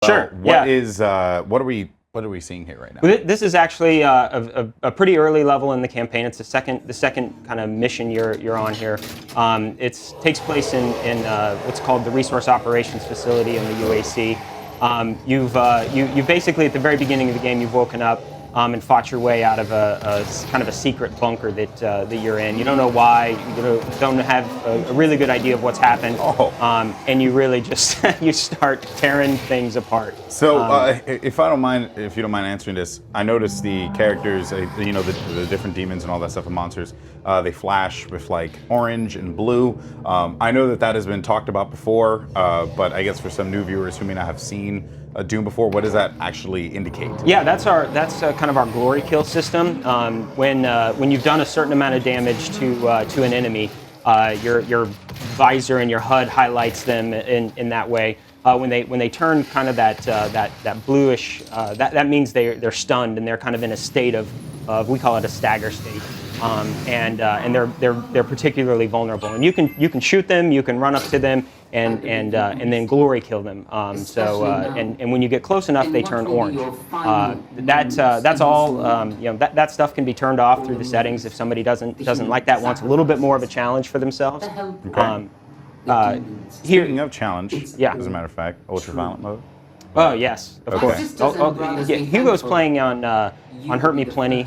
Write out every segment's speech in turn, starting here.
Sure. What are we seeing here right now? This is actually a pretty early level in the campaign. It's the second kind of mission you're on here. It takes place in what's called the Resource Operations Facility in the UAC. You've basically at the very beginning of the game you've woken up and fought your way out of a kind of a secret bunker that you're in. You don't know why. You don't have a really good idea of what's happened. And you really just you start tearing things apart. So if you don't mind answering this, I noticed the characters, the different demons and all that stuff and monsters, they flash with like orange and blue. I know that has been talked about before, but I guess for some new viewers who may not have seen Doom before, what does that actually indicate? Yeah, that's kind of our glory kill system. When you've done a certain amount of damage to an enemy, your visor and your HUD highlights them in that way. When they turn kind of that bluish, that means they're stunned and they're kind of in a state of we call it a stagger state. And they're particularly vulnerable. And you can shoot them, you can run up to them, and then glory kill them. And when you get close enough, they turn orange. That's all. That stuff can be turned off through the settings if somebody doesn't like that, wants a little bit more of a challenge for themselves. Okay. Speaking of challenge, as a matter of fact, ultraviolet mode. Oh yes, of course. Hugo's playing on Hurt Me Plenty.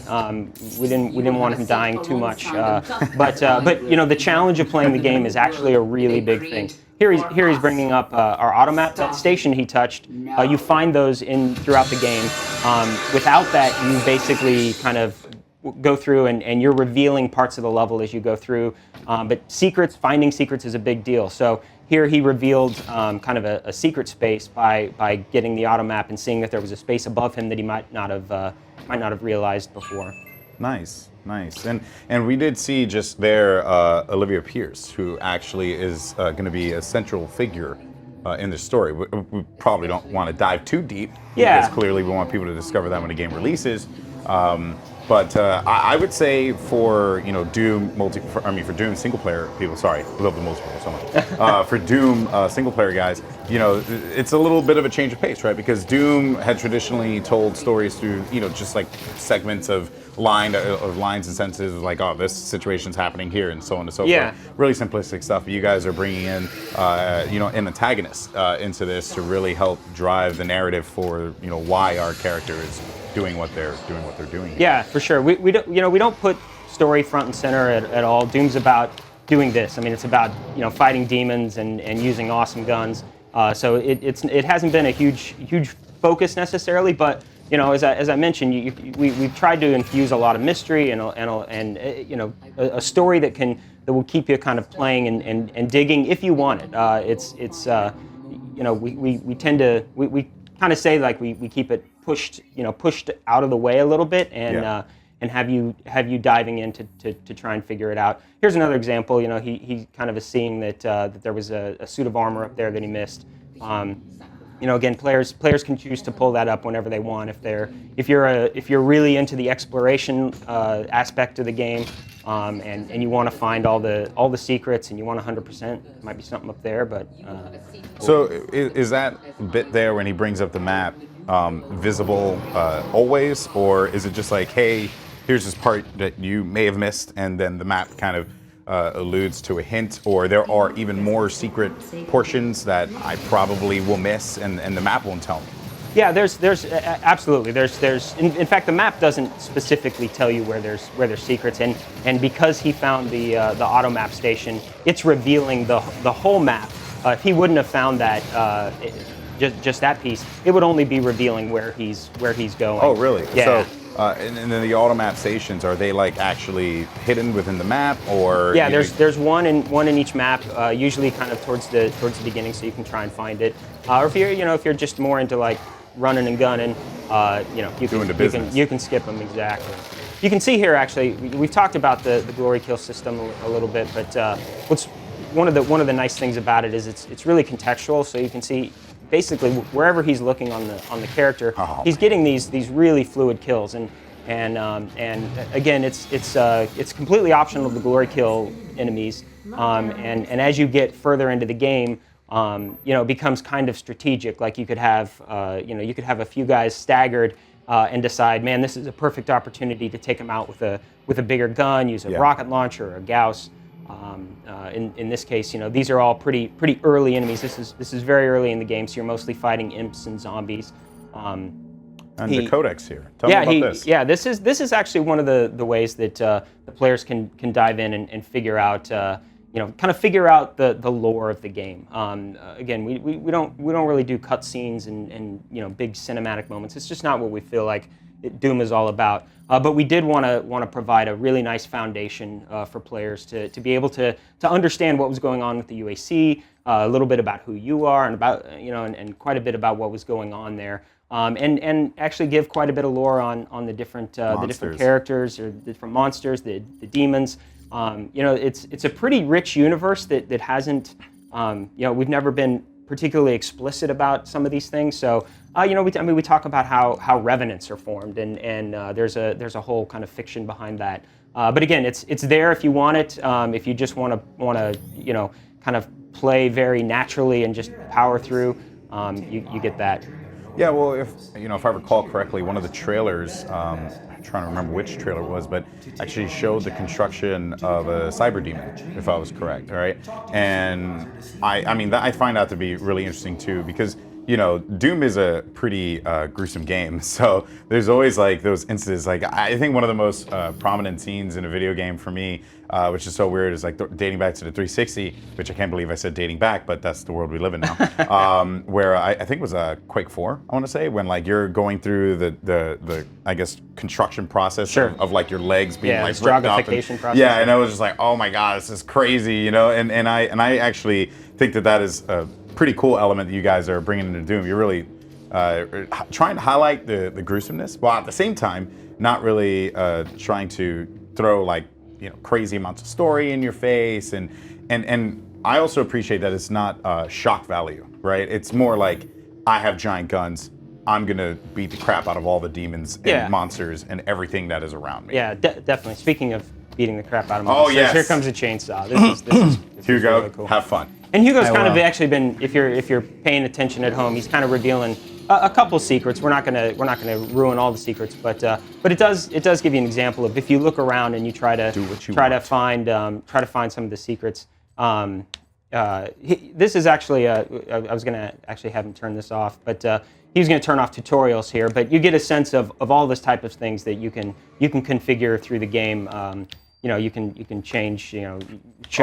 We didn't want him dying too much, but the challenge of playing the game is actually a really big thing. Here he's bringing up our automap, that station he touched. You find those throughout the game. Without that, you basically kind of go through and you're revealing parts of the level as you go through. But finding secrets is a big deal. So here he revealed kind of a secret space by getting the automap and seeing that there was a space above him that he might not have realized before. Nice. And we did see just there Olivia Pierce, who actually is going to be a central figure in the story. We probably don't want to dive too deep, because clearly we want people to discover that when the game releases. But I would say for Doom for Doom single player people, sorry, we love the multiplayer so much. For Doom single player guys, it's a little bit of a change of pace, right? Because Doom had traditionally told stories through just like segments of lines and sentences, like, oh, this situation's happening here, and so on and so forth. Really simplistic stuff. You guys are bringing in an antagonist into this to really help drive the narrative for why our character is doing what they're doing. Yeah, for sure. We don't put story front and center at all. Doom's about doing this. I mean, it's about fighting demons and using awesome guns. So it hasn't been a huge focus necessarily, but as I mentioned, we've tried to infuse a lot of mystery and a story that will keep you kind of playing and digging if you want it. We tend to kind of say like we keep it pushed out of the way a little bit and have you diving in to try and figure it out. Here's another example. He kind of is seeing that there was a suit of armor up there that he missed. Again, players can choose to pull that up whenever they want. If you're really into the exploration aspect of the game, and you want to find all the secrets and you want 100%, might be something up there. But so is that bit there when he brings up the map visible always, or is it just like, hey, here's this part that you may have missed, and then the map kind of alludes to a hint, or there are even more secret portions that I probably will miss and the map won't tell me? Yeah, there's absolutely in fact the map doesn't specifically tell you where there's secrets, and because he found the auto map station, it's revealing the whole map. If he wouldn't have found that just that piece, it would only be revealing where he's going. Oh, really? Yeah. So, and then the auto map stations, are they like actually hidden within the map, or? Yeah, there's one in each map, usually kind of towards the beginning, so you can try and find it. Or if you're just more into like running and gunning, you can skip them. Exactly. You can see here actually we've talked about the glory kill system a little bit, but one of the nice things about it is it's really contextual, so you can see basically wherever he's looking on the character, he's getting these really fluid kills, and again it's completely optional to glory kill enemies, and as you get further into the game, becomes kind of strategic. Like you could have a few guys staggered and decide, man, this is a perfect opportunity to take them out with a bigger gun, use a rocket launcher or a Gauss. In this case, these are all pretty early enemies. This is very early in the game, so you're mostly fighting imps and zombies. And the codex here. Tell me about this. Yeah, this is actually one of the ways that the players can dive in and figure out figure out the lore of the game. Again, we don't really do cutscenes and big cinematic moments. It's just not what we feel like Doom is all about. But we did want to provide a really nice foundation for players to be able to understand what was going on with the UAC, a little bit about who you are, and about and quite a bit about what was going on there. And actually give quite a bit of lore on the different characters or the different monsters, the demons. It's a pretty rich universe that hasn't we've never been particularly explicit about some of these things. So we talk about how revenants are formed, and there's a whole kind of fiction behind that. But again, it's there if you want it. If you just want to kind of play very naturally and just power through, you get that. Yeah, well, if I recall correctly, one of the trailers, I'm trying to remember which trailer it was, but actually showed the construction of a cyber demon, if I was correct, all right? And I find that to be really interesting too, because Doom is a pretty gruesome game, so there's always like those instances. Like I think one of the most prominent scenes in a video game for me, which is so weird, is like dating back to the 360, which I can't believe I said dating back, but that's the world we live in now. Where I think it was Quake 4, I want to say, when like you're going through the I guess construction process of like your legs being like ripped up. Process. Yeah, and I was just like, oh my god, this is crazy, and I actually think that is a pretty cool element that you guys are bringing into Doom. You're really trying to highlight the gruesomeness, while at the same time not really trying to throw like crazy amounts of story in your face, and I also appreciate that it's not shock value, right? It's more like, I have giant guns, I'm gonna beat the crap out of all the demons and monsters and everything that is around me. Yeah, definitely. Speaking of beating the crap out of monsters, here comes a chainsaw. This is Hugo, really cool. have fun. And Hugo's kind of actually been, if you're paying attention at home, he's kind of revealing a couple secrets. We're not gonna ruin all the secrets, but it does give you an example of, if you look around and you try to find some of the secrets. This is actually I was gonna actually have him turn this off, but he was gonna turn off tutorials here. But you get a sense of all this type of things that you can configure through the game. You can change, show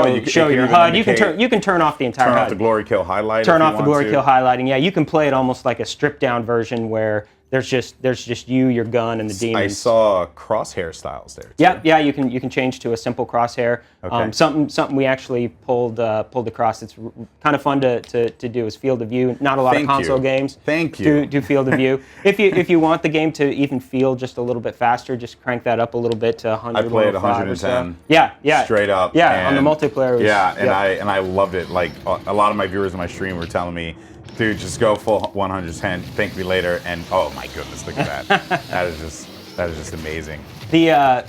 your HUD. You can turn off the entire HUD. Turn off the glory kill highlight. Turn off the glory kill highlighting. Yeah, you can play it almost like a stripped down version where there's just you, your gun, and the demons. I saw crosshair styles there too. Yeah. You can change to a simple crosshair. Okay. Something we actually pulled across. It's kind of fun to do is field of view. Not a lot of console games. Thank you. Do field of view. If you want the game to even feel just a little bit faster, just crank that up a little bit to 100. I played 110. Yeah. Straight up. Yeah, on the multiplayer. I loved it. Like a lot of my viewers on my stream were telling me, dude, just go full 110. Thank me later. And oh my goodness, look at that. that is just amazing. The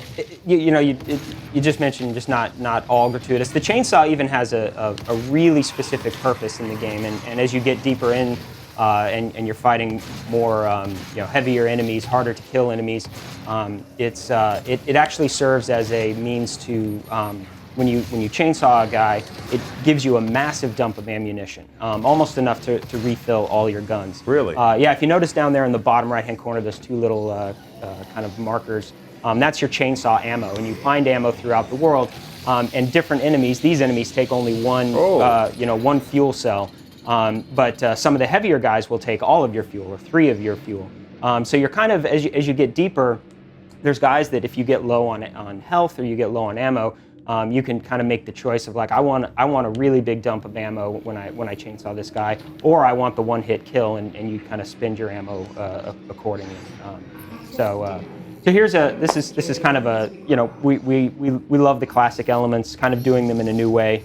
you just mentioned just not all gratuitous. The chainsaw even has a really specific purpose in the game, and as you get deeper in and you're fighting more heavier enemies, harder to kill enemies, it actually serves as a means to when you chainsaw a guy, it gives you a massive dump of ammunition, almost enough to refill all your guns. Really? Yeah, if you notice down there in the bottom right-hand corner, there's two little kind of markers. That's your chainsaw ammo, and you find ammo throughout the world. And different enemies, these enemies take only one fuel cell, but some of the heavier guys will take all of your fuel, or 3 of your fuel. So you're kind of, as you get deeper, there's guys that if you get low on health or you get low on ammo, you can kind of make the choice of like, I want a really big dump of ammo when I chainsaw this guy, or I want the one-hit kill, and you kind of spend your ammo accordingly. So here's this is kind of a, we love the classic elements, kind of doing them in a new way.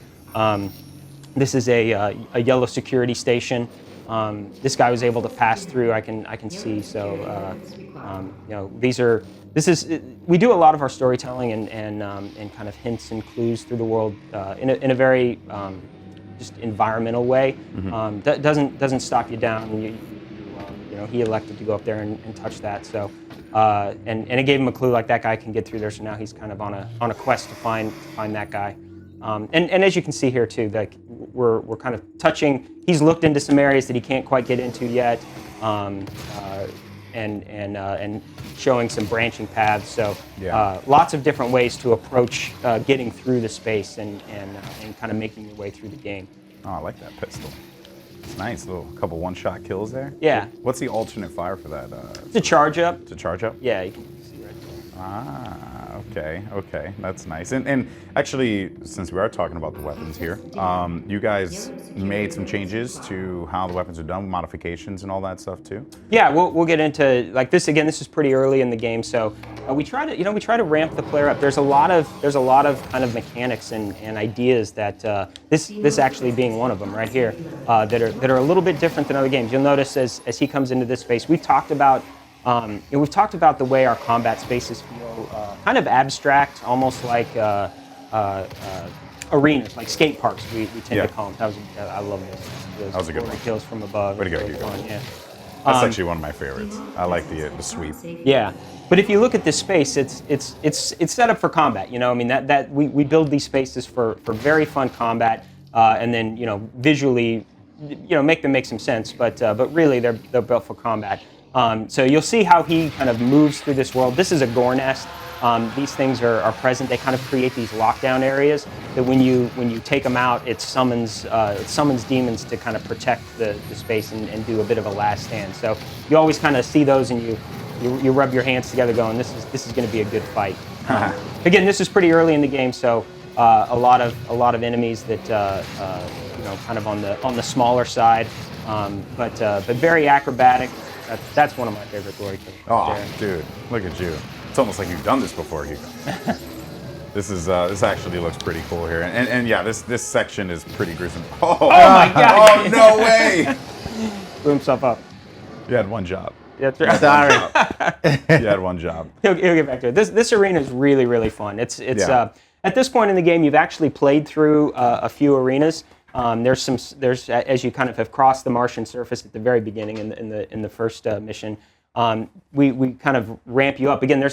This is a yellow security station. This guy was able to pass through. I can see. So we do a lot of our storytelling and kind of hints and clues through the world in a very just environmental way. That doesn't stop you down. He elected to go up there and touch that. So, and it gave him a clue like that guy can get through there. So now he's kind of on a quest to find that guy. And as you can see here too, like we're kind of touching. He's looked into some areas that he can't quite get into yet, and showing some branching paths. So lots of different ways to approach getting through the space and kind of making your way through the game. Oh, I like that pistol. It's nice, little couple one-shot kills there. Yeah. What's the alternate fire for that? To charge up. To charge up? Yeah, you can see right there. Ah, okay, that's nice. And actually, since we are talking about the weapons here, you guys made some changes to how the weapons are done, modifications and all that stuff too. Yeah, we'll get into like this again. This is pretty early in the game, so we try to ramp the player up. There's a lot of kind of mechanics and ideas that this actually being one of them right here that are a little bit different than other games. You'll notice as he comes into this space, we've talked about the way our combat spaces feel kind of abstract, almost like arenas, like skate parks. We tend to call them. I love those. That was a good one. Kills from above. Way to go, Hugo. Yeah. That's actually one of my favorites. I like the sweep. Yeah, but if you look at this space, it's set up for combat. I mean that we build these spaces for very fun combat, and then visually, make them make some sense. But really they're built for combat. So you'll see how he kind of moves through this world. This is a gore nest. These things are present. They kind of create these lockdown areas that when you take them out, it summons demons to kind of protect the space and do a bit of a last stand. So you always kind of see those and you rub your hands together going, this is going to be a good fight. Again, this is pretty early in the game, so a lot of enemies that kind of on the smaller side, but very acrobatic. That's one of my favorite glory kills. Oh, dude, look at you. It's almost like you've done this before, Hugo. This actually looks pretty cool here. And yeah, this section is pretty gruesome. Oh my God. Oh, no way. Blew himself up. You had one job. That's right. Sorry. You had one job. He'll get back to it. This arena is really, really fun. It's at this point in the game, you've actually played through a few arenas. There's as you kind of have crossed the Martian surface at the very beginning in the first mission. We kind of ramp you up again.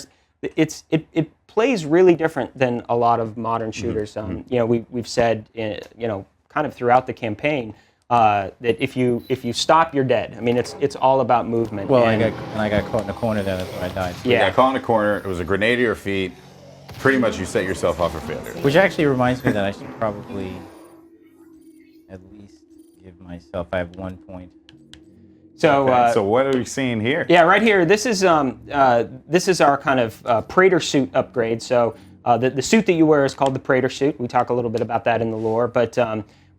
It plays really different than a lot of modern shooters. We've said kind of throughout the campaign that if you stop, you're dead. I mean, it's all about movement. Well, I got caught in the corner then. That's when I died. Yeah. You got caught in the corner. It was a grenade to your feet. Pretty much, you set yourself up for failure. Which actually reminds me that I should probably at least give myself. I have 1 point. So, okay, so what are we seeing here? Yeah, right here. This is our kind of Praetor suit upgrade. So the suit that you wear is called the Praetor suit. We talk a little bit about that in the lore, but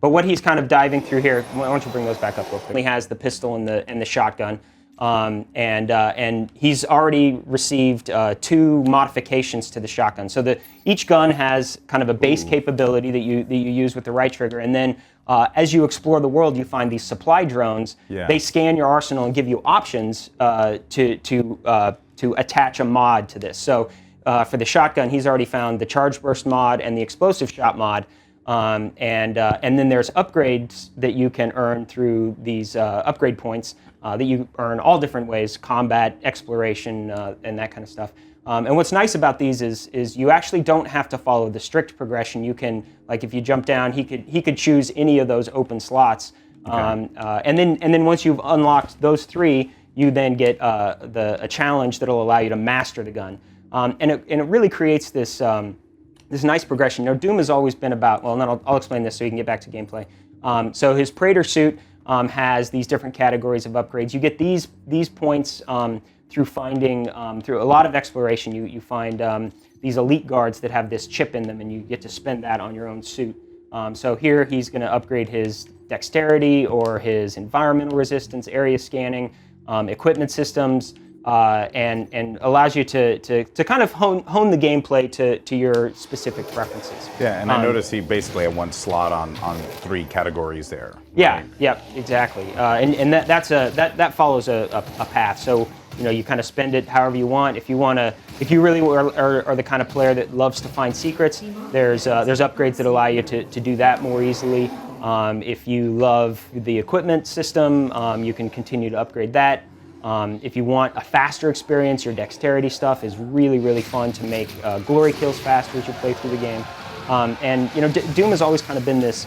what he's kind of diving through here. Why don't you bring those back up real quick? He has the pistol and the shotgun, and he's already received 2 modifications to the shotgun. So each gun has kind of a base capability that you use with the right trigger, and then as you explore the world, you find these supply drones. Yeah. They scan your arsenal and give you options to attach a mod to this. So for the shotgun, he's already found the charge burst mod and the explosive shot mod. And then there's upgrades that you can earn through these upgrade points that you earn all different ways: combat, exploration, and that kind of stuff. And what's nice about these is you actually don't have to follow the strict progression. You can, like, if you jump down, he could choose any of those open slots. Okay. And then once you've unlocked those 3, you then get a challenge that'll allow you to master the gun. And it really creates this nice progression. Doom has always been about, well, then I'll explain this so you can get back to gameplay. So his Praetor suit has these different categories of upgrades. You get these points through finding, through a lot of exploration. You find these elite guards that have this chip in them, and you get to spend that on your own suit. So here he's going to upgrade his dexterity or his environmental resistance, area scanning, equipment systems, and allows you to kind of hone the gameplay to your specific preferences. Yeah, and I noticed he basically had 1 slot on 3 categories there. Yeah, right? yeah, exactly. And that follows a path. So you kind of spend it however you want. If you really are the kind of player that loves to find secrets, there's upgrades that allow you to do that more easily. If you love the equipment system, you can continue to upgrade that. If you want a faster experience, your dexterity stuff is really, really fun to make glory kills faster as you play through the game. And you know, Doom has always kind of been this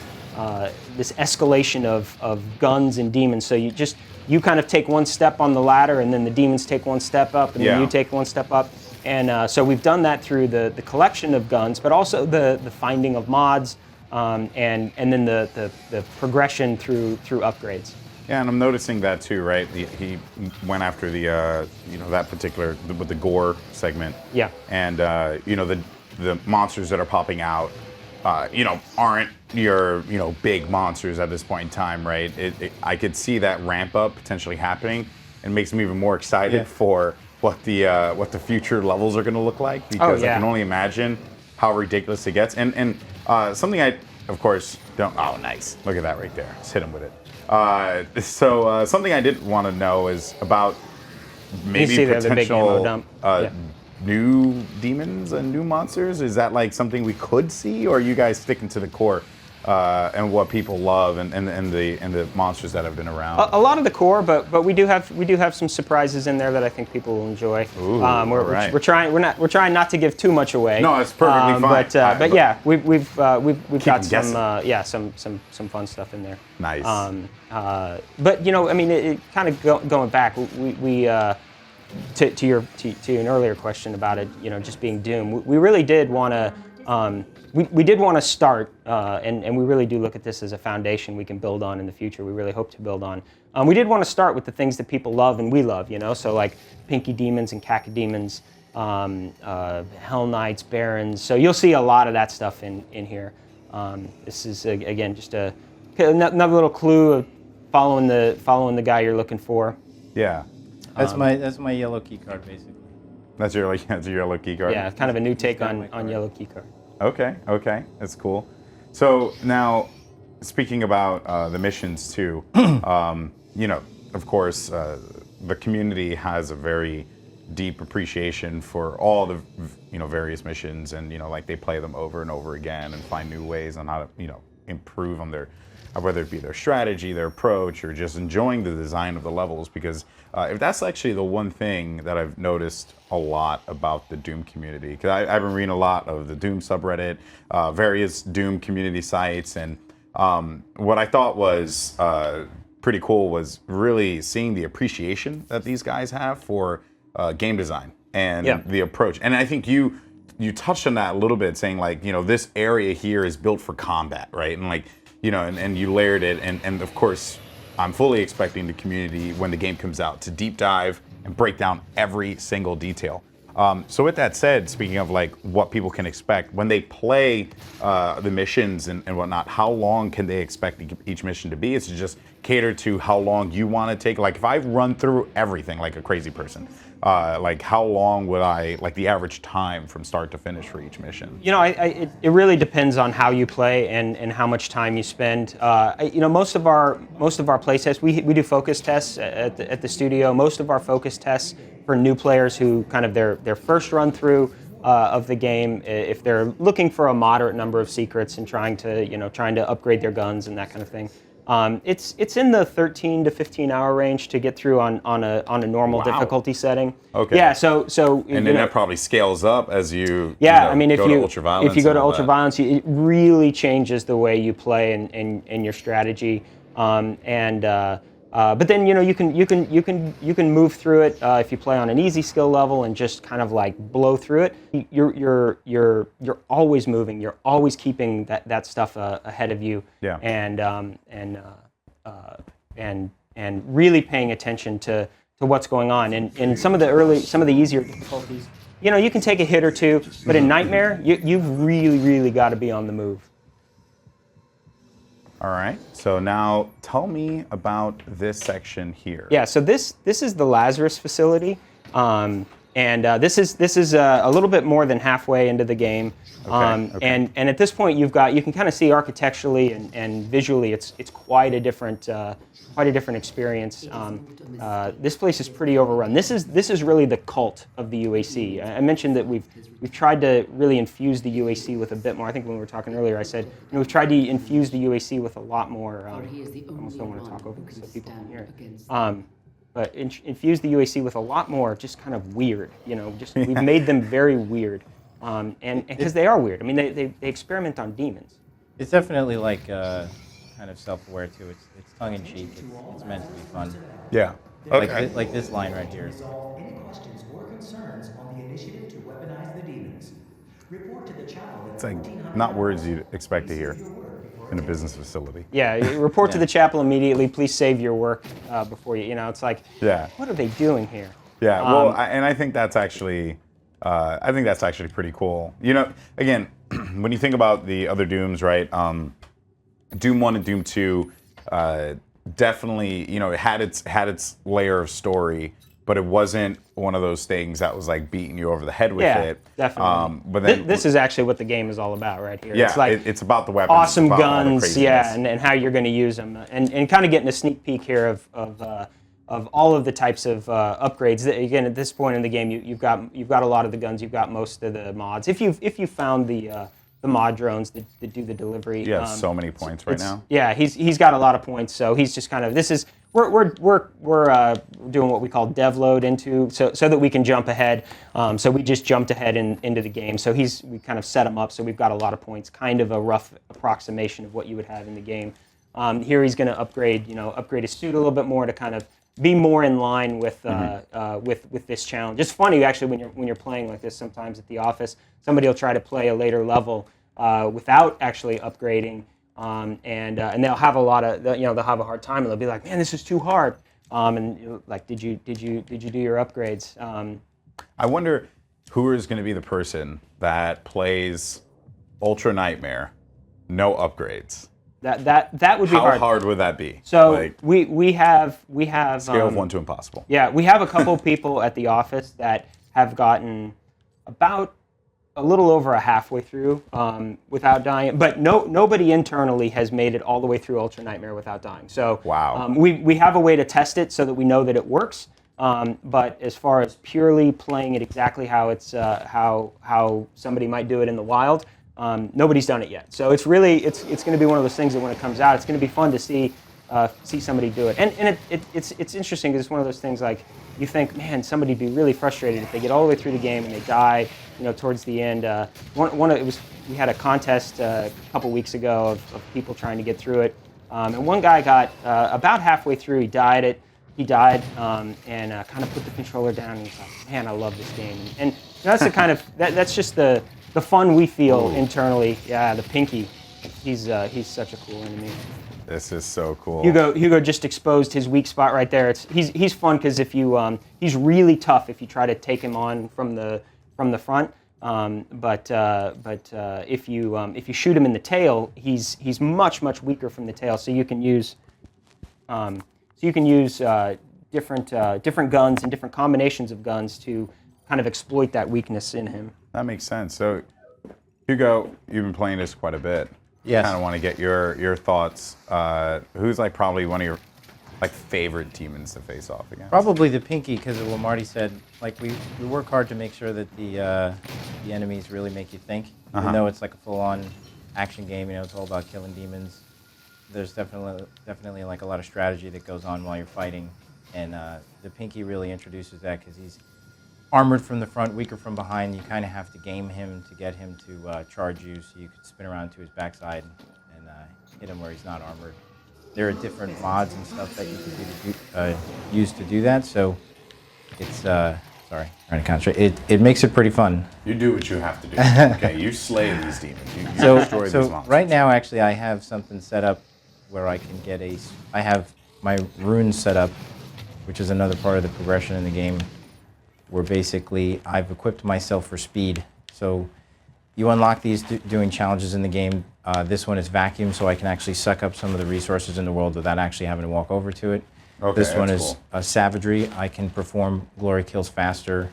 this escalation of guns and demons. So you kind of take one step on the ladder, and then the demons take one step up, and then you take one step up. And so we've done that through the collection of guns, but also the finding of mods, and then the progression through upgrades. Yeah, and I'm noticing that too, right? He went after the you know, that particular with the gore segment. Yeah. And you know, the monsters that are popping out, you know, aren't your, you know, big monsters at this point in time, right? I could see that ramp up potentially happening, and makes me even more excited for what the future levels are going to look like, because I can only imagine how ridiculous it gets. And something I, of course, don't. Oh, nice! Look at that right there. Just hit him with it. So something I did want to know is about maybe potential new demons and new monsters. Is that like something we could see, or are you guys sticking to the core and what people love and the monsters that have been around? A lot of the core, but we do have some surprises in there that I think people will enjoy. Ooh, we're trying not to give too much away. No, it's perfectly fine. But yeah, we've got some fun stuff in there. Nice. But you know, I mean, it kind of going back, to an earlier question about it, you know, just being Doom. We really did want to. We did want to start, and we really do look at this as a foundation we can build on in the future. We really hope to build on. We did want to start with the things that people love and we love, you know, so like Pinky Demons and Cacodemons, Hell Knights, Barons. So you'll see a lot of that stuff in here. This is again just another little clue of following the guy you're looking for. Yeah. That's my yellow key card, basically. That's your yellow key card? Yeah, kind of a new take on yellow key card. Okay, that's cool. So now, speaking about the missions too, you know, of course, the community has a very deep appreciation for all the, you know, various missions, and you know, like they play them over and over again and find new ways on how to, you know, improve on their, whether it be their strategy, their approach, or just enjoying the design of the levels. Because if that's actually the one thing that I've noticed a lot about the Doom community, because I've been reading a lot of the Doom subreddit, various Doom community sites, and what I thought was pretty cool was really seeing the appreciation that these guys have for game design and the approach. And I think you touched on that a little bit, saying like, you know, this area here is built for combat, right? And like, you know, and you layered it, and of course, I'm fully expecting the community, when the game comes out, to deep dive and break down every single detail. So with that said, speaking of like what people can expect, when they play the missions and whatnot, how long can they expect each mission to be? Is it just cater to how long you want to take? Like if I run through everything like a crazy person, like how long would I, like the average time from start to finish for each mission? You know, it really depends on how you play and how much time you spend. You know, most of our play tests, we do focus tests at the studio. Most of our focus tests for new players who kind of their first run through of the game, if they're looking for a moderate number of secrets and trying to upgrade their guns and that kind of thing. It's in the 13 to 15 hour range to get through on a normal difficulty setting. Okay. Yeah. So and then that probably scales up as you. Yeah. I mean, if you go to ultraviolence, it really changes the way you play and your strategy. But then, you know, you can move through it if you play on an easy skill level and just kind of like blow through it. You're always moving. You're always keeping that stuff ahead of you. Yeah. And really paying attention to what's going on. And some of the easier difficulties, you know, you can take a hit or two, but in Nightmare, you've really got to be on the move. All right, so now tell me about this section here. Yeah, so this is the Lazarus facility, and And this is a little bit more than halfway into the game. Okay. And at this point, you can kind of see architecturally and visually, it's quite a different experience. This place is pretty overrun. This is really the cult of the UAC. I mentioned that we've tried to really infuse the UAC with a bit more. I think when we were talking earlier, I said we've tried to infuse the UAC with a lot more. I almost don't want to talk over this so people can hear it. But infuse the UAC with a lot more just kind of weird. Just we've made them very weird, and because they are weird. I mean, they experiment on demons. It's definitely like kind of self-aware too. It's tongue-in-cheek. It's meant to be fun. Yeah. Okay. Like this line right here. Resolve any questions or concerns on the initiative to weaponize the demons. Report to the chapel. It's like not words you'd expect to hear in a business facility. Yeah, you report to the chapel immediately. Please save your work before you. It's like, Yeah. what are they doing here? Yeah. Well, and I think that's actually, pretty cool. Again, when you think about the other Dooms, right? Doom 1 and Doom 2 definitely, it had its layer of story, but it wasn't one of those things that was like beating you over the head with it. Definitely. But then this is actually what the game is all about right here. Yeah, it's like it's about the weapons, awesome it's about all the guns, craziness. and how you're going to use them, and kind of getting a sneak peek here of all of the types of upgrades. Again, at this point in the game, you've got a lot of the guns, you've got most of the mods. If you found the mod drones that do the delivery. Yeah, so many points right now. Yeah, he's got a lot of points, so he's just kind of we're doing what we call dev load into so that we can jump ahead. So we just jumped ahead into the game. So we kind of set him up so we've got a lot of points, kind of a rough approximation of what you would have in the game. Here he's going to upgrade his suit a little bit more to kind of be more in line with this challenge. It's funny actually when you're playing like this. Sometimes at the office, somebody will try to play a later level without actually upgrading, and they'll have they'll have a hard time, and they'll be like, "Man, this is too hard." And like, did you do your upgrades? I wonder who is going to be the person that plays Ultra Nightmare, no upgrades. That would be hard. How hard would that be? So we have scale of 1 to impossible. Yeah, we have a couple people at the office that have gotten about a little over a halfway through without dying, but nobody internally has made it all the way through Ultra Nightmare without dying. So wow. We have a way to test it so that we know that it works. But as far as purely playing it exactly how it's how somebody might do it in the wild, nobody's done it yet. So it's going to be one of those things that when it comes out, it's going to be fun to see somebody do it. And it's interesting because it's one of those things like you think, man, somebody'd be really frustrated if they get all the way through the game and they die, towards the end. We had a contest a couple weeks ago of people trying to get through it, and one guy got about halfway through. He died and kind of put the controller down. And he's like, man, I love this game. And that's the kind of that's just the fun we feel internally. Yeah, the Pinky, he's such a cool enemy. This is so cool. Hugo just exposed his weak spot right there. He's fun because if you he's really tough if you try to take him on from the front. But if you shoot him in the tail, he's much weaker from the tail. So you can use different guns and different combinations of guns to kind of exploit that weakness in him. That makes sense. So, Hugo, you've been playing this quite a bit. Yes. Kind of want to get your thoughts. Who's like probably one of your like favorite demons to face off against? Probably the Pinky, because of what Marty said. Like we work hard to make sure that the enemies really make you think. Even though it's like a full-on action game, it's all about killing demons. There's definitely like a lot of strategy that goes on while you're fighting, and the Pinky really introduces that because he's armored from the front, weaker from behind. You kind of have to game him to get him to charge you, so you could spin around to his backside and hit him where he's not armored. There are different mods and stuff that you can use to do that, so it's, sorry, trying to concentrate. It makes it pretty fun. You do what you have to do. Okay, you slay these demons. You destroy these monsters. Right now, actually, I have something set up where I can get I have my Rune set up, which is another part of the progression in the game, where basically I've equipped myself for speed. So you unlock these doing challenges in the game. This one is vacuum, so I can actually suck up some of the resources in the world without actually having to walk over to it. Okay, this one is cool. savagery. I can perform glory kills faster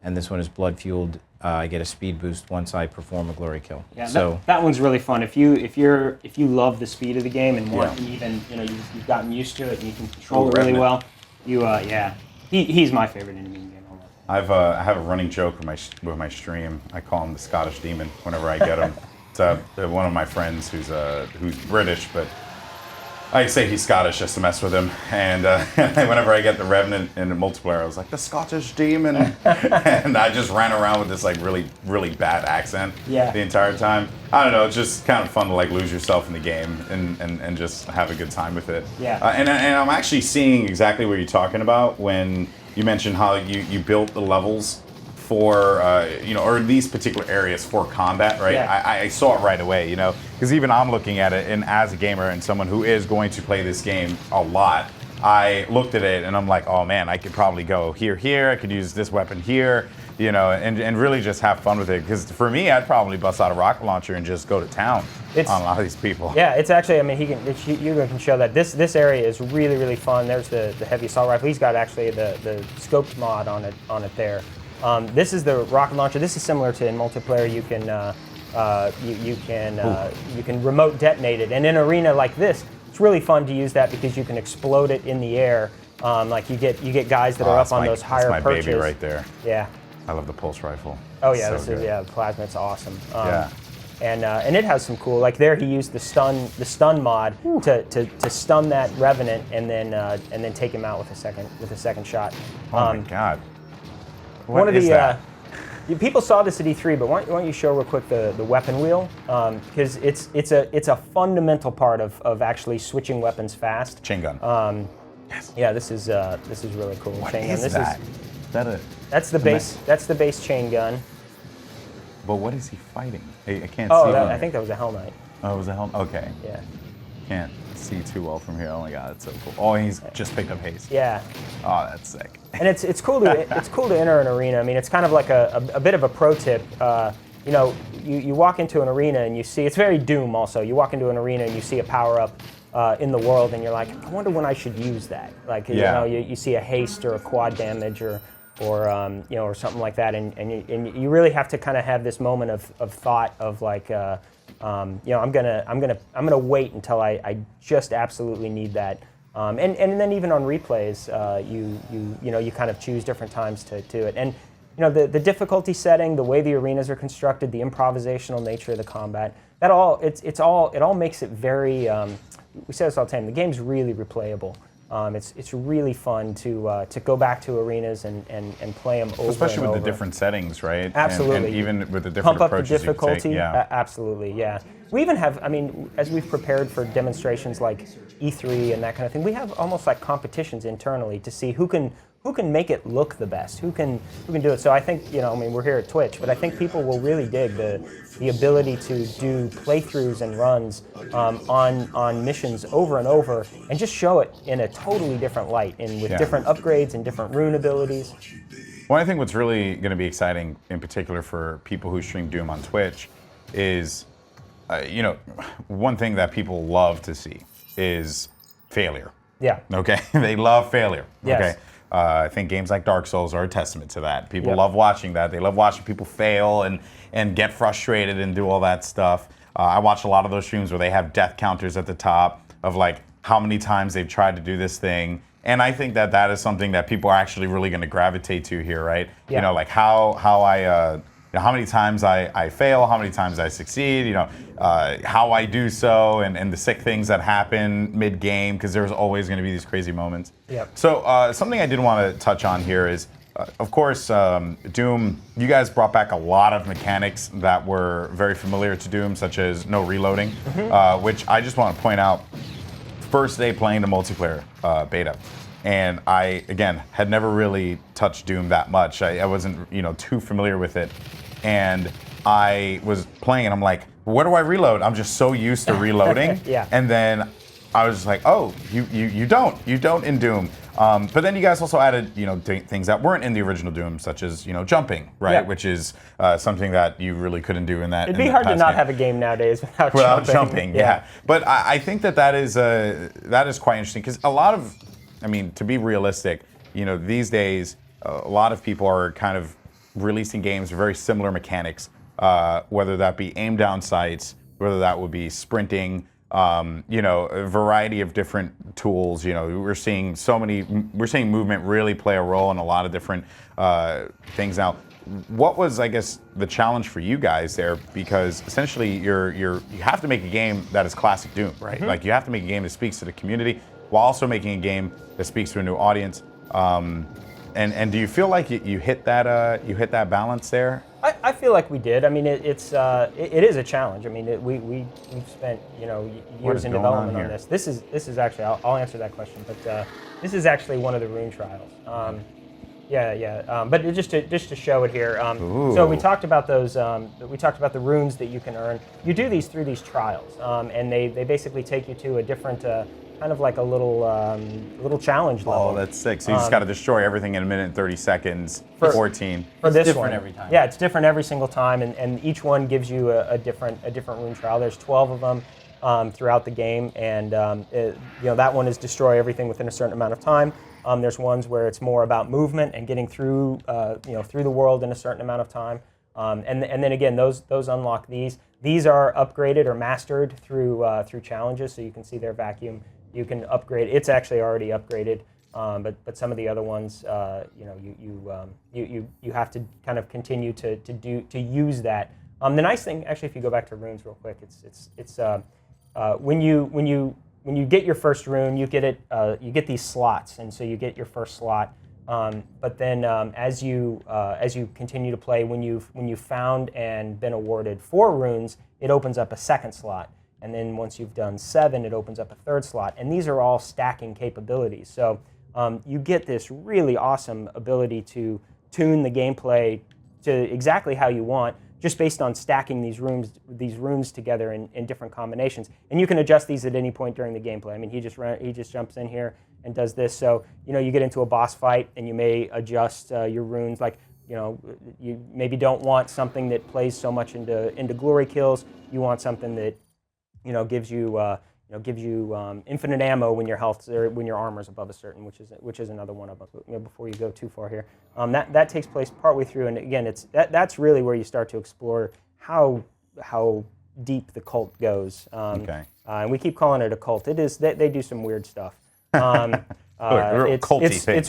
and this one is blood fueled. I get a speed boost once I perform a glory kill. Yeah, so that one's really fun. If you love the speed of the game and want, and even you've gotten used to it and you can control it really well, he's my favorite enemy in the game. I have a running joke with my stream. I call him the Scottish Demon whenever I get him. It's one of my friends who's British, but I say he's Scottish just to mess with him. And whenever I get the Revenant in the multiplayer, I was like, the Scottish Demon. And I just ran around with this like really, really bad accent the entire time. I don't know, it's just kind of fun to like lose yourself in the game and just have a good time with it. Yeah. And I'm actually seeing exactly what you're talking about when you mentioned how you built the levels for or these particular areas for combat, right? Yeah. I saw it right away, because even I'm looking at it, and as a gamer and someone who is going to play this game a lot, I looked at it and I'm like, oh man, I could probably go here, I could use this weapon here, and really just have fun with it. Because for me, I'd probably bust out a rocket launcher and just go to town on a lot of these people. Yeah, it's actually, Hugo can show that. This area is really, really fun. There's the heavy assault rifle. He's got actually the scoped mod on it there. This is the rocket launcher. This is similar to in multiplayer. You can remote detonate it, and in an arena like this, it's really fun to use that because you can explode it in the air. Like you get guys that are up on those higher perches. That's my baby right there. Yeah. I love the pulse rifle. Oh yeah, So good. plasma. It's awesome. Yeah. And it has some cool, like there he used the stun mod to stun that Revenant and then take him out with a second shot. Oh my God. One of is that? People saw this at E3, but why don't you show real quick the weapon wheel? Because it's a fundamental part of actually switching weapons fast. Chain gun. Yes. Yeah, this is really cool. What chain is gun. that? That's the base. That's the base chain gun. But what is he fighting? I can't Oh, see. I think that was a Hell Knight. Oh, it was a helmet. Okay. Yeah. Can't see too well from here. Oh my God, that's so cool. Oh, he's just picked up haste. Yeah. Oh, that's sick. And it's cool to enter an arena. I mean, it's kind of like a bit of a pro tip. You walk into an arena and you see, it's very Doom also. You walk into an arena and you see a power up in the world and you're like, I wonder when I should use that. Like you see a haste or a quad damage or something like that, and you really have to kind of have this moment of thought of like, I'm gonna wait until I just absolutely need that. And then even on replays, you kind of choose different times to do it. And the difficulty setting, the way the arenas are constructed, the improvisational nature of the combat, it all makes it very. We say this all the time. The game's really replayable. It's really fun to go back to arenas and play them over. Especially and with over. the different settings, right? Absolutely. And even with the different Pump up the approaches difficulty. you can take. Yeah. Absolutely, yeah. We even have, as we've prepared for demonstrations like E3 and that kind of thing, we have almost like competitions internally to see who can make it look the best, who can do it. So I think, we're here at Twitch, but I think people will really dig the ability to do playthroughs and runs on missions over and over and just show it in a totally different light with different upgrades and different rune abilities. Well, I think what's really going to be exciting, in particular for people who stream Doom on Twitch, is, one thing that people love to see is failure. Yeah. Okay? They love failure. Yes. Okay? I think games like Dark Souls are a testament to that. People love watching that. They love watching people fail and get frustrated and do all that stuff. I watch a lot of those streams where they have death counters at the top of like how many times they've tried to do this thing. And I think that is something that people are actually really going to gravitate to here, right? Yeah. Like how many times I fail, how many times I succeed, how I do so, and the sick things that happen mid-game, because there's always going to be these crazy moments. Yep. So something I did want to touch on here is, of course, Doom, you guys brought back a lot of mechanics that were very familiar to Doom, such as no reloading, which I just want to point out, first day playing the multiplayer beta. And I, again, had never really touched Doom that much. I wasn't, too familiar with it. And I was playing and I'm like, where do I reload? I'm just so used to reloading. Yeah. And then I was just like, oh, you don't in Doom. But then you guys also added, things that weren't in the original Doom, such as, jumping, right? Yeah. Which is something that you really couldn't do in that. It'd be hard to not have a game nowadays without jumping. Yeah. But I think that is quite interesting because a lot of, to be realistic, these days, a lot of people are kind of releasing games with very similar mechanics, whether that be aim down sights, whether that would be sprinting, a variety of different tools. We're seeing movement really play a role in a lot of different things now. What was, I guess, the challenge for you guys there? Because essentially, you have to make a game that is classic Doom, right? Mm-hmm. Like you have to make a game that speaks to the community while also making a game that speaks to a new audience. And do you feel like you hit that balance there? I feel like we did. I mean, it is a challenge. I mean, we've spent years in development on this. This is actually I'll answer that question, but this is actually one of the Rune trials. But just to show it here. So we talked about those. We talked about the runes that you can earn. You do these through these trials, and they basically take you to a different kind of like a little challenge level. Oh, that's sick. So you just got to destroy everything in a minute and 30 seconds. For 14. For it's this different one. every time. Yeah, it's different every single time, and each one gives you a different rune trial. There's 12 of them throughout the game, and that one is destroy everything within a certain amount of time. There's ones where it's more about movement and getting through through the world in a certain amount of time. And then again, those unlock these. These are upgraded or mastered through challenges. So you can see their vacuum. You can upgrade. It's actually already upgraded, but some of the other ones, you have to kind of continue to use that. The nice thing, actually, if you go back to runes real quick, it's when you get your first rune, you get these slots, and so you get your first slot. But then as you continue to play, when you've found and been awarded 4 runes, it opens up a second slot. And then once you've done 7, it opens up a third slot. And these are all stacking capabilities. So you get this really awesome ability to tune the gameplay to exactly how you want, just based on stacking these runes together in different combinations. And you can adjust these at any point during the gameplay. I mean, he just jumps in here and does this. So you get into a boss fight, and you may adjust your runes. Like you maybe don't want something that plays so much into glory kills. You want something that gives you infinite ammo when your health or when your armor's above a certain, which is another one of them. Before you go too far here, that takes place partway through, and again, that's really where you start to explore how deep the cult goes. Okay. And we keep calling it a cult. It is. They do some weird stuff. It's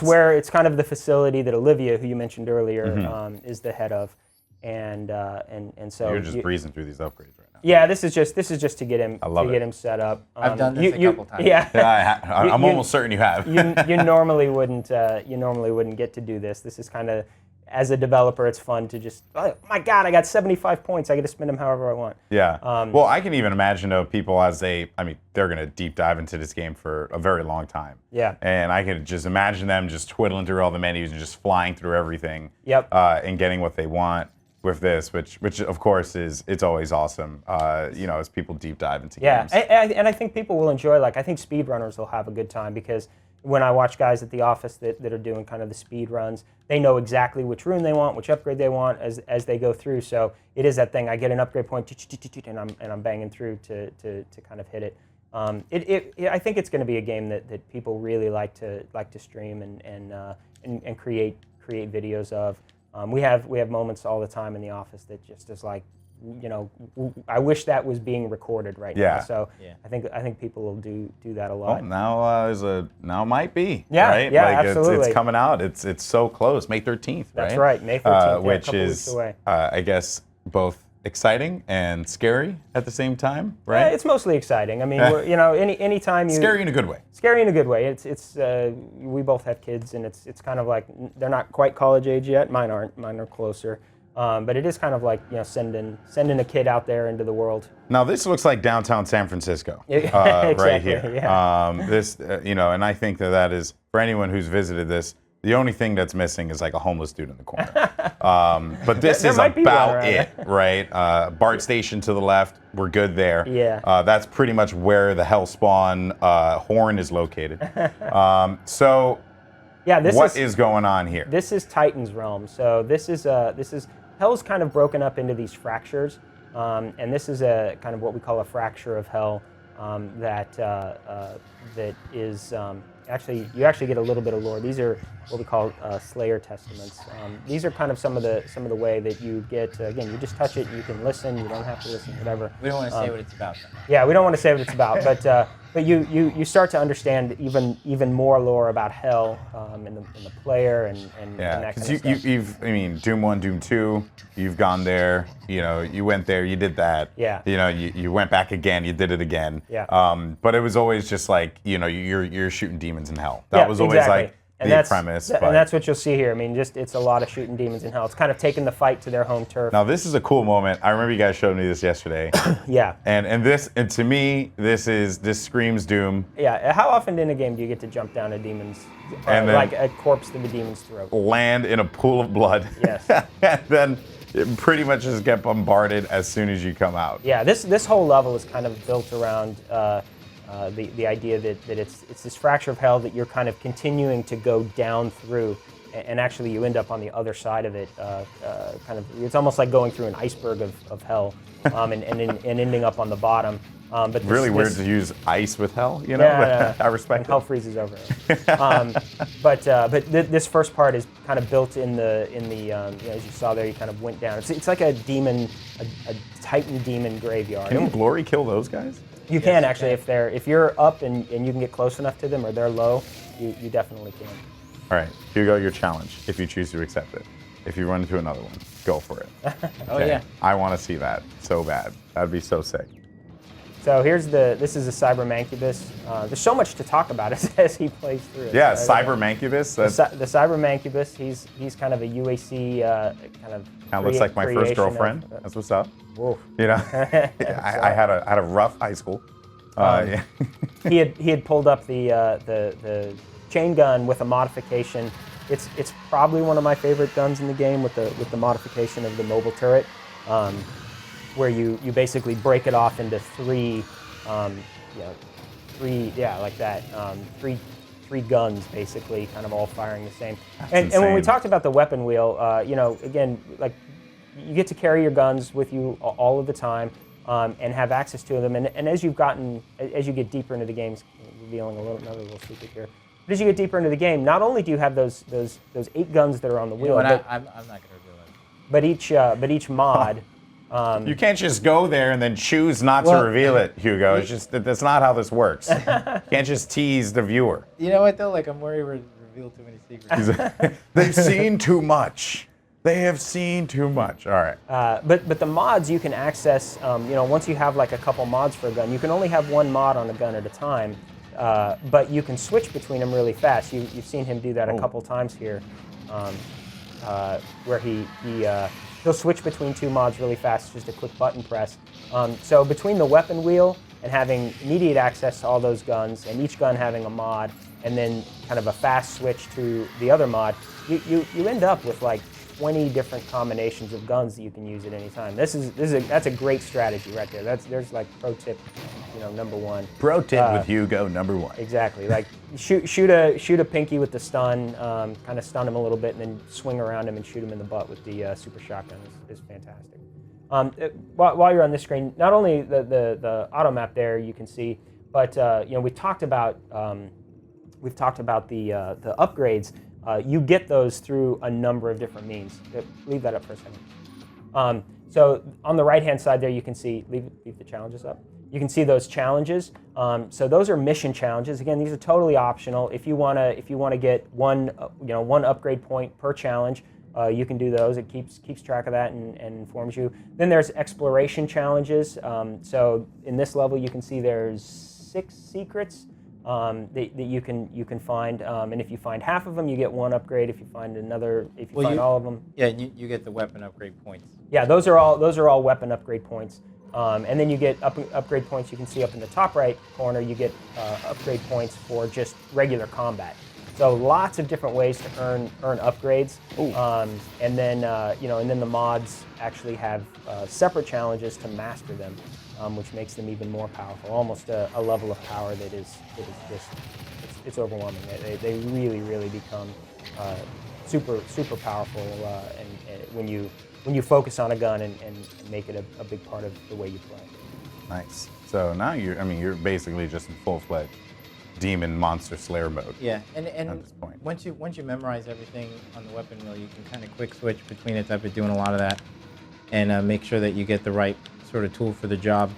where it's kind of the facility that Olivia, who you mentioned earlier, is the head of, and so you're just breezing through these upgrades right now. Yeah, this is just to get him set up. I've done this a couple times. Yeah, I'm almost certain you have. you normally wouldn't get to do this. This is kind of, as a developer, it's fun to just, oh my God, I got 75 points. I get to spend them however I want. Yeah. Well, I can even imagine though people they're going to deep dive into this game for a very long time. Yeah. And I can just imagine them just twiddling through all the menus and just flying through everything. Yep. And getting what they want with this, which of course it's always awesome. As people deep dive into games. Yeah, and I think people will enjoy. Like, I think speedrunners will have a good time, because when I watch guys at the office that are doing kind of the speed runs, they know exactly which rune they want, which upgrade they want as they go through. So it is that thing. I get an upgrade point, and I'm banging through to kind of hit it. I think it's going to be a game that people really like to stream and create videos of. We have moments all the time in the office that just is like, I wish that was being recorded right now. So I think people will do that a lot. Well, now might be. Yeah, right? Yeah, like absolutely. It's coming out. It's so close. May 13th, right? That's right, May 13th, which a couple is weeks away. I guess both exciting and scary at the same time, right? Yeah, it's mostly exciting. I mean, anytime you scary in a good way. Scary in a good way. It's we both have kids, and it's kind of like, they're not quite college age yet. Mine aren't. Mine are closer. But it is kind of like, sending a kid out there into the world. Now this looks like downtown San Francisco, exactly, right here. Yeah. This, and I think that is, for anyone who's visited this, the only thing that's missing is like a homeless dude in the corner. But this is about it, right? BART station to the left, we're good there. Yeah. That's pretty much where the Hellspawn horn is located. So, what is going on here? This is Titan's realm. So this is Hell's kind of broken up into these fractures, and this is a kind of what we call a fracture of Hell that is. Actually, you actually get a little bit of lore. These are what we call Slayer testaments. These are kind of some of the way that you get. Again, you just touch it, you can listen. You don't have to listen, whatever. We don't want to say what it's about, though. Yeah, we don't want to say what it's about, but you start to understand even more lore about hell in the player and Yeah, that because kind of stuff. I mean, Doom 1, Doom 2, you've gone there, you went there, you did that. Yeah. You went back again, you did it again. Yeah. But it was always just like, you're shooting demons in hell. That was always exactly. like And the that's, premise. and that's what you'll see here. I mean, it's a lot of shooting demons in hell. It's kind of taking the fight to their home turf. Now this is a cool moment. I remember you guys showed me this yesterday. Yeah. And to me, this screams Doom. Yeah. How often in a game do you get to jump down a demon's, And then- like a corpse to the demon's throat? Land in a pool of blood. Yes. And then it pretty much just get bombarded as soon as you come out. Yeah. This whole level is kind of built around the idea that it's this fracture of hell that you're kind of continuing to go down through, and actually you end up on the other side of it. Kind of, it's almost like going through an iceberg of hell, and ending up on the bottom. But this, Really weird this, to use ice with hell, Yeah, but I and respect hell it. freezes over. But this first part is kind of built in the as you saw there, you kind of went down. It's like a demon, a Titan demon graveyard. Can Glory kill those guys? You can actually if you're up and you can get close enough to them, or they're low, you definitely can. All right, Hugo, your challenge, if you choose to accept it. If you run into another one, go for it. Oh, yeah. I want to see that so bad. That'd be so sick. So this is a Cyber Mancubus. There's so much to talk about as he plays through it. Yeah, Cyber Mancubus. The Cyber Mancubus, he's kind of a UAC kind of. Kind of looks like my first creation girlfriend. of- That's what's up. Whoa. I had a rough high school. Yeah. he had pulled up the chain gun with a modification. It's probably one of my favorite guns in the game with the modification of the mobile turret, where you basically break it off into three guns basically, kind of all firing the same. And when we insane. talked about the weapon wheel, again, like you get to carry your guns with you all of the time. And have access to them, and as you get deeper into the games, revealing another little secret here. But as you get deeper into the game, not only do you have those 8 guns that are on the wheel, I'm but, not going to reveal it. but each mod. You can't just go there and then choose not to Well- reveal it, Hugo. It's just that's not how this works. You can't just tease the viewer. You know what, though? Like, I'm worried we reveal too many secrets. They've seen too much. They have seen too much. All right. But the mods you can access, once you have like a couple mods for a gun, you can only have one mod on a gun at a time, but you can switch between them really fast. You've seen him do that a couple times here, where he'll switch between 2 mods really fast, just a quick button press. So between the weapon wheel and having immediate access to all those guns, and each gun having a mod, and then kind of a fast switch to the other mod, you end up with like 20 different combinations of guns that you can use at any time. That's a great strategy right there. There's like pro tip, number 1. Pro tip with Hugo, number 1. Exactly. Like shoot a pinky with the stun, kind of stun him a little bit, and then swing around him and shoot him in the butt with the super shotgun is fantastic. While you're on this screen, not only the auto map there you can see, but we've talked about the upgrades. You get those through a number of different means. Leave that up for a second. So on the right-hand side there, you can see, leave the challenges up. You can see those challenges. So those are mission challenges. Again, these are totally optional. If you wanna get one upgrade point per challenge, you can do those. It keeps track of that and informs you. Then there's exploration challenges. So in this level, you can see there's 6 secrets. That you can find, and if you find half of them, you get 1 upgrade. If you find find all of them, Yeah, you get the weapon upgrade points. yeah, those are all weapon upgrade points. And then you get upgrade points. You can see up in the top right corner, you get upgrade points for just regular combat. So lots of different ways to earn upgrades. And then the mods actually have separate challenges to master them, which makes them even more powerful. Almost a level of power that is just it's overwhelming. They really become super powerful, and when you focus on a gun and make it a big part of the way you play. Nice. So now you're basically just in full-fledged demon monster slayer mode. Yeah, and At this point. once you memorize everything on the weapon wheel, you can kind of quick switch between it. I've been doing a lot of that, and make sure that you get the right sort of tool for the job.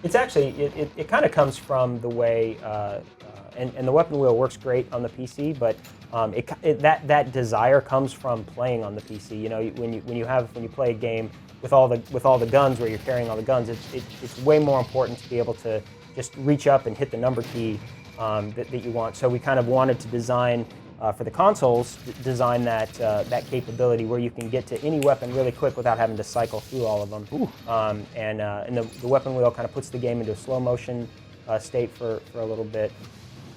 It's actually, it kind of comes from the way, and the weapon wheel works great on the PC, but that desire comes from playing on the PC. You know, when you play a game with all the guns, where you're carrying all the guns, it's way more important to be able to just reach up and hit the number key that you want. So we kind of wanted to design for the consoles, design that capability where you can get to any weapon really quick without having to cycle through all of them. And the weapon wheel kind of puts the game into a slow motion state for a little bit.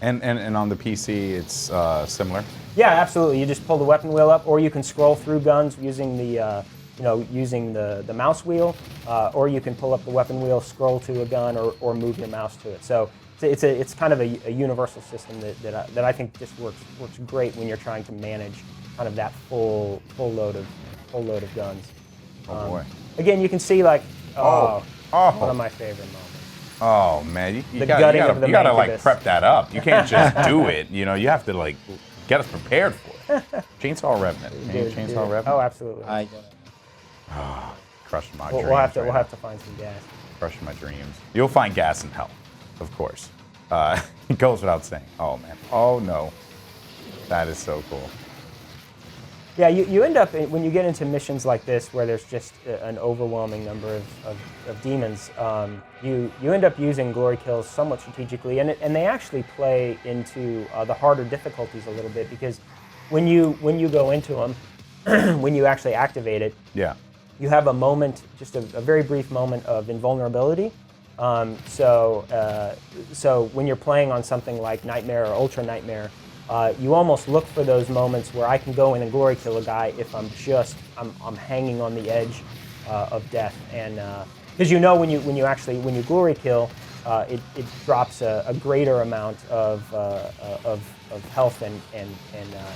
And on the PC, it's similar. Yeah, absolutely. You just pull the weapon wheel up, or you can scroll through guns using the the mouse wheel, or you can pull up the weapon wheel, scroll to a gun, or move your mouse to it. So it's kind of a universal system that I think just works great when you're trying to manage kind of that full load of guns. Oh boy! Again, you can see like Oh. one of my favorite moments. Oh man, you The gotta gutting of the like Mancubus. prep that up. You can't just do it. You know, you have to like get us prepared for it. Chainsaw Revenant. Any Dude, Chainsaw dude. Revenant? Oh, absolutely. Crushing my We'll dreams. have to right we'll now. have to find some gas. Crushing my dreams. You'll find gas in hell, of course. It goes without saying. Oh man. Oh no. That is so cool. Yeah, you end up, when you get into missions like this where there's just an overwhelming number of demons, you end up using glory kills somewhat strategically, and they actually play into the harder difficulties a little bit, because when you go into them, when you actually activate it, Yeah. you have a moment, just a very brief moment of invulnerability. So when you're playing on something like Nightmare or Ultra Nightmare, you almost look for those moments where I can go in and glory kill a guy if I'm hanging on the edge of death, and because when you glory kill, it drops a greater amount of health and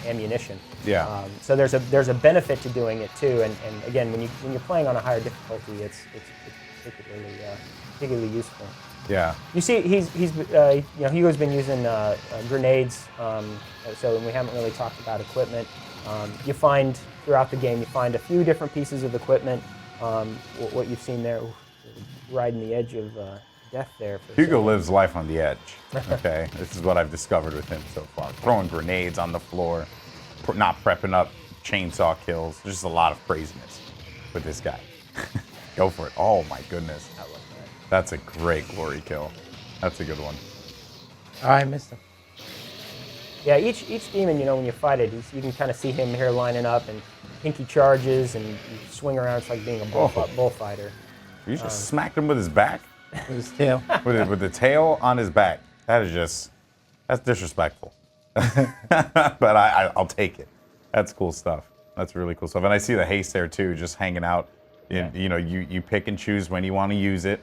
ammunition. Yeah. So there's a benefit to doing it too, and again, when you're playing on a higher difficulty, it's particularly useful. Yeah. You see, Hugo's been using grenades. So we haven't really talked about equipment. You find throughout the game, you find a few different pieces of equipment. What you've seen there, riding the edge of death there. For a Hugo second. lives life on the edge. Okay. This is what I've discovered with him so far. Throwing grenades on the floor, not prepping up chainsaw kills. There's just a lot of craziness with this guy. Go for it. Oh my goodness. I love that. That's a great glory kill. That's a good one. Oh, I missed him. Yeah, each demon, when you fight it, you can kind of see him here lining up, and pinky charges, and you swing around. It's like being a bullfighter. You just smacked him with his back? With his tail. With the tail on his back. That's disrespectful. But I'll take it. That's cool stuff. That's really cool stuff. And I see the haste there too, just hanging out. Yeah. You pick and choose when you want to use it.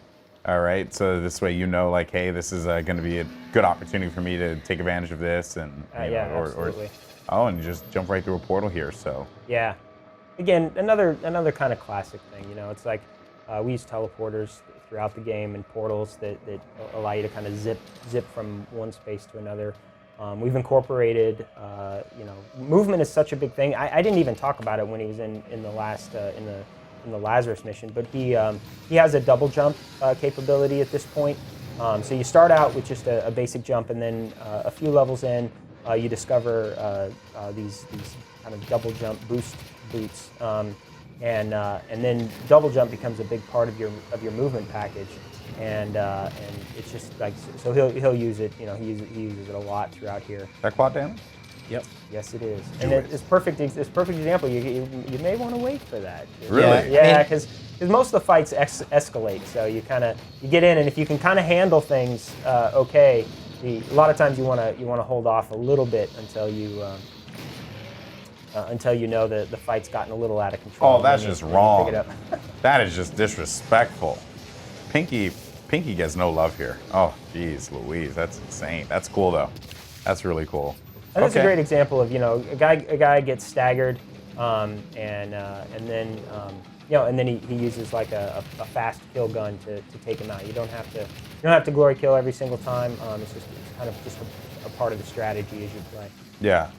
All right, so this way like, hey, this is going to be a good opportunity for me to take advantage of this, and Absolutely. And you just jump right through a portal here. So Yeah. Again, another kind of classic thing. It's like we use teleporters throughout the game and portals that allow you to kind of zip from one space to another. We've incorporated, movement is such a big thing. I didn't even talk about it when he was in the last in the Lazarus mission, but he has a double jump capability at this point. So you start out with just a basic jump, and then a few levels in, you discover these kind of double jump boost boots, and then double jump becomes a big part of your movement package, and it's just like, so he'll use it. He uses it a lot throughout here. that quad damage? Yep. Yes, it is, and it's perfect. It's perfect example. You may want to wait for that. Really? Yeah, because most of the fights escalate. So you get in, and if you can kind of handle things okay, a lot of times you want to hold off a little bit until you know that the fight's gotten a little out of control. Oh, that's and just you wrong. pick it up. That is just disrespectful. Pinky gets no love here. Oh, geez, Louise, that's insane. That's cool though. That's really cool. And that's a great example of a guy gets staggered, and then he uses like a fast kill gun to take him out. You don't have to glory kill every single time. It's kind of just a part of the strategy as you play. Yeah.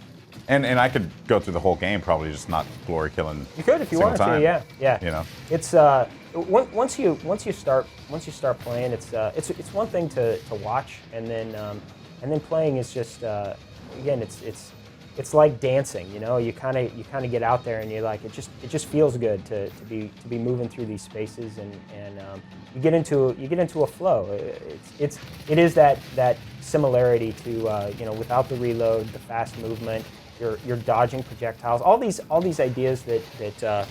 And I could go through the whole game, probably just not glory killing. You could if you single wanted time, to, yeah. You know. It's once you start playing, it's one thing to watch, and then playing is just again it's like dancing. You know, you kind of get out there and you're like it just feels good to be moving through these spaces, and you get into a flow. It is that similarity to without the reload, the fast movement. You're dodging projectiles. All these ideas that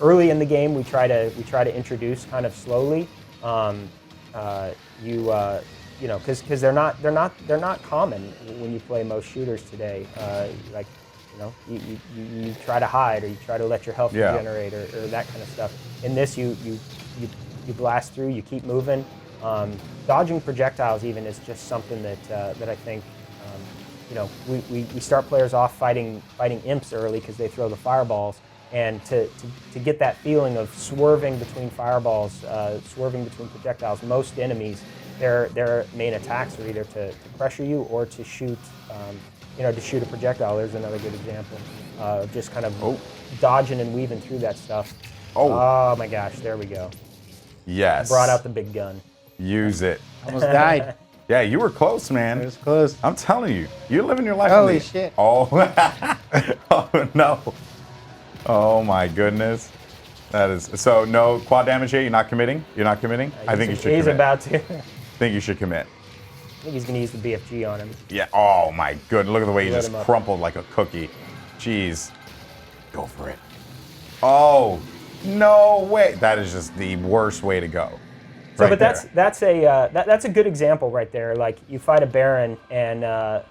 early in the game we try to introduce kind of slowly. Because they're not common when you play most shooters today. You try to hide, or you try to let your health regenerate, or that kind of stuff. In this, you blast through, you keep moving. Dodging projectiles even is just something that I think. We start players off fighting imps early because they throw the fireballs, and to get that feeling of swerving between fireballs, swerving between projectiles. Most enemies, their main attacks are either to pressure you or to shoot, to shoot a projectile. There's another good example of just kind of dodging and weaving through that stuff. Oh my gosh, there we go. Yes. Brought out the big gun. Use it. Almost died. Yeah, you were close, man. It was close. I'm telling you, you're living your life. Holy shit. Oh, oh no. Oh my goodness. That is so. No quad damage here. You're not committing. You're not committing. I think you should. He's commit. about to. Think you should commit. I think he's gonna use the BFG on him. Yeah. Oh my goodness. Look at the way he Let just him up. crumpled like a cookie. Jeez. Go for it. Oh no way. That is just the worst way to go. So, Right but there. that's a good example right there. Like you fight a Baron, and that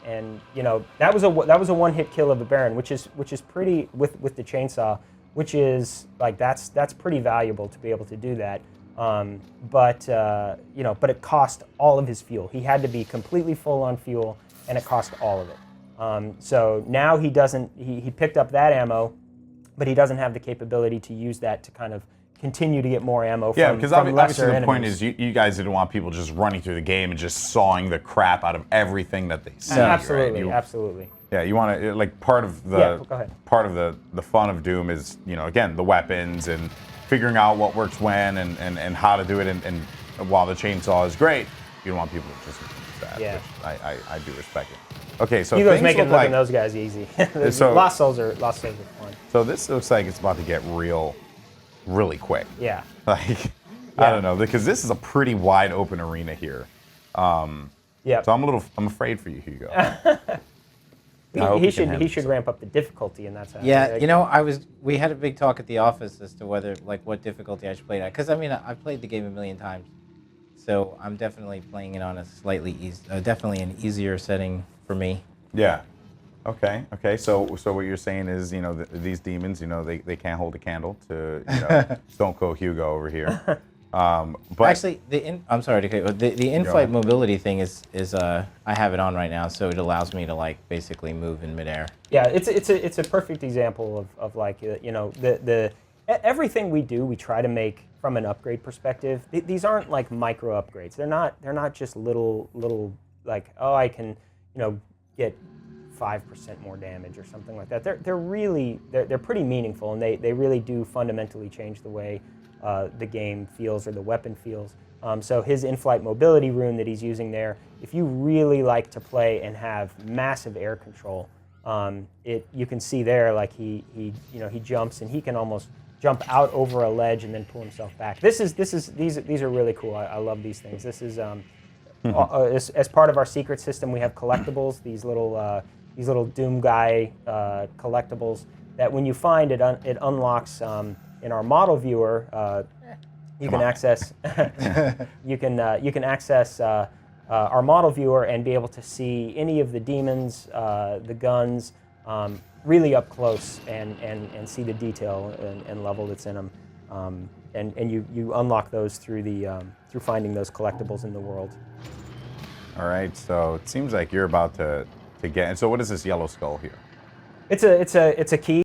was a one-hit kill of a Baron, which is pretty with the chainsaw, which is like that's pretty valuable to be able to do that. But it cost all of his fuel. He had to be completely full on fuel, and it cost all of it. So now he doesn't. He picked up that ammo, but he doesn't have the capability to use that to kind of continue to get more ammo Yeah, from because from obviously lesser the point enemies. is you guys didn't want people just running through the game and just sawing the crap out of everything that they see. Absolutely, right? absolutely. Yeah, you want to like part of the Yeah, go ahead. part of the fun of Doom is again the weapons and figuring out what works when and how to do it and while the chainsaw is great, you don't want people to just use that. Yeah. which I do respect it. Okay, so Hugo's things making look like those guys easy. So- Lost Souls are fun. so this looks like it's about to get really quick. Yeah. Like I don't know because this is a pretty wide open arena here. Yeah. So I'm afraid for you, Hugo. I hope he you can handle should yourself. ramp up the difficulty, and that's how. Yeah, we had a big talk at the office as to whether what difficulty I should play it at. Because I mean, I've played the game a million times, so I'm definitely playing it on a definitely an easier setting for me. Yeah. Okay. So what you're saying is, these demons, they can't hold a candle to, Stone Cold Hugo over here. But Actually, I'm sorry to cut you. The in-flight mobility thing is I have it on right now, so it allows me to basically move in midair. Yeah, it's a perfect example of everything we do, we try to make from an upgrade perspective. These aren't like micro upgrades. They're not just little like, oh, I can get 5% more damage or something like that. They're pretty meaningful, and they really do fundamentally change the way the game feels or the weapon feels. So his in-flight mobility rune that he's using there, if you really like to play and have massive air control, you can see there like he jumps and he can almost jump out over a ledge and then pull himself back. These are really cool. I love these things. This is as part of our secret system, we have collectibles. These little Doom guy collectibles that when you find it unlocks in our model viewer. You can access our model viewer and be able to see any of the demons, the guns, really up close and see the detail and level that's in them. And you unlock those through finding those collectibles in the world. all right, so it seems like you're about to get. And so what is this yellow skull here? It's a key.